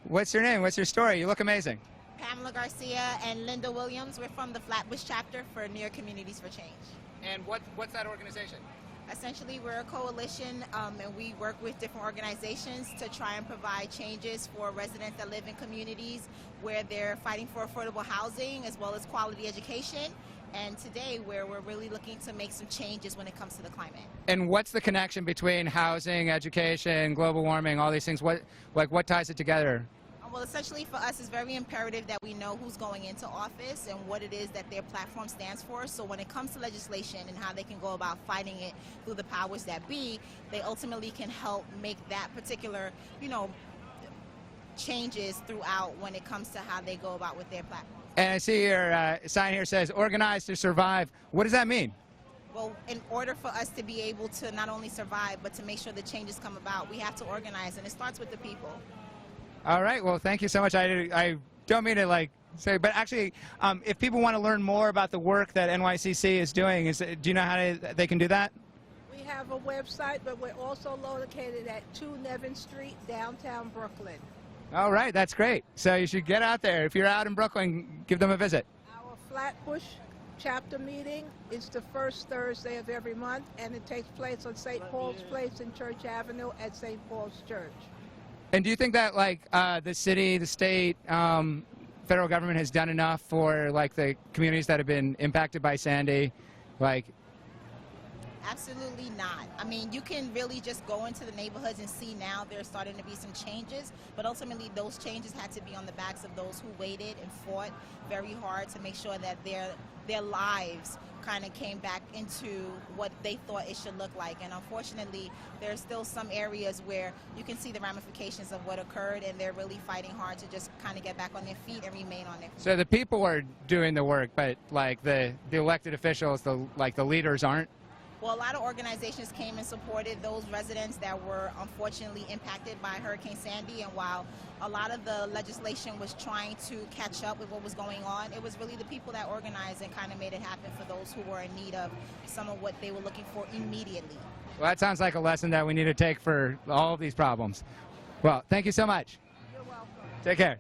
What's your name? What's your story? You look amazing. Pamela Garcia and Linda Williams. We're from the Flatbush chapter for New York Communities for Change. And what's that organization? Essentially, we're a coalition, and we work with different organizations to try and provide changes for residents that live in communities where they're fighting for affordable housing as well as quality education. And today, where we're really looking to make some changes when it comes to the climate. And what's the connection between housing, education, global warming, all these things? What ties it together? Well, essentially for us, it's very imperative that we know who's going into office and what it is that their platform stands for. So when it comes to legislation and how they can go about fighting it through the powers that be, they ultimately can help make that particular, changes throughout when it comes to how they go about with their platform. And I see your sign here says, organize to survive. What does that mean? Well, in order for us to be able to not only survive, but to make sure the changes come about, we have to organize, and it starts with the people. All right. Well, thank you so much. I don't mean to say, but actually, if people want to learn more about the work that NYCC is doing, do you know how they can do that? We have a website, but we're also located at 2 Nevin Street, downtown Brooklyn. All right. That's great. So you should get out there. If you're out in Brooklyn, give them a visit. Our Flatbush chapter meeting is the first Thursday of every month, and it takes place on St. Paul's Place and Church Avenue at St. Paul's Church. And do you think that the city, the state, federal government has done enough for the communities that have been impacted by Sandy? Absolutely not. I mean, you can really just go into the neighborhoods and see now there's starting to be some changes, but ultimately those changes had to be on the backs of those who waited and fought very hard to make sure that their lives kind of came back into what they thought it should look like. And unfortunately, there's still some areas where you can see the ramifications of what occurred, and they're really fighting hard to just kind of get back on their feet and remain on their feet. So the people are doing the work, but the elected officials, the leaders aren't? Well, a lot of organizations came and supported those residents that were unfortunately impacted by Hurricane Sandy, and while a lot of the legislation was trying to catch up with what was going on, it was really the people that organized and kind of made it happen for those who were in need of some of what they were looking for immediately. Well, that sounds like a lesson that we need to take for all of these problems. Well, thank you so much. You're welcome. Take care.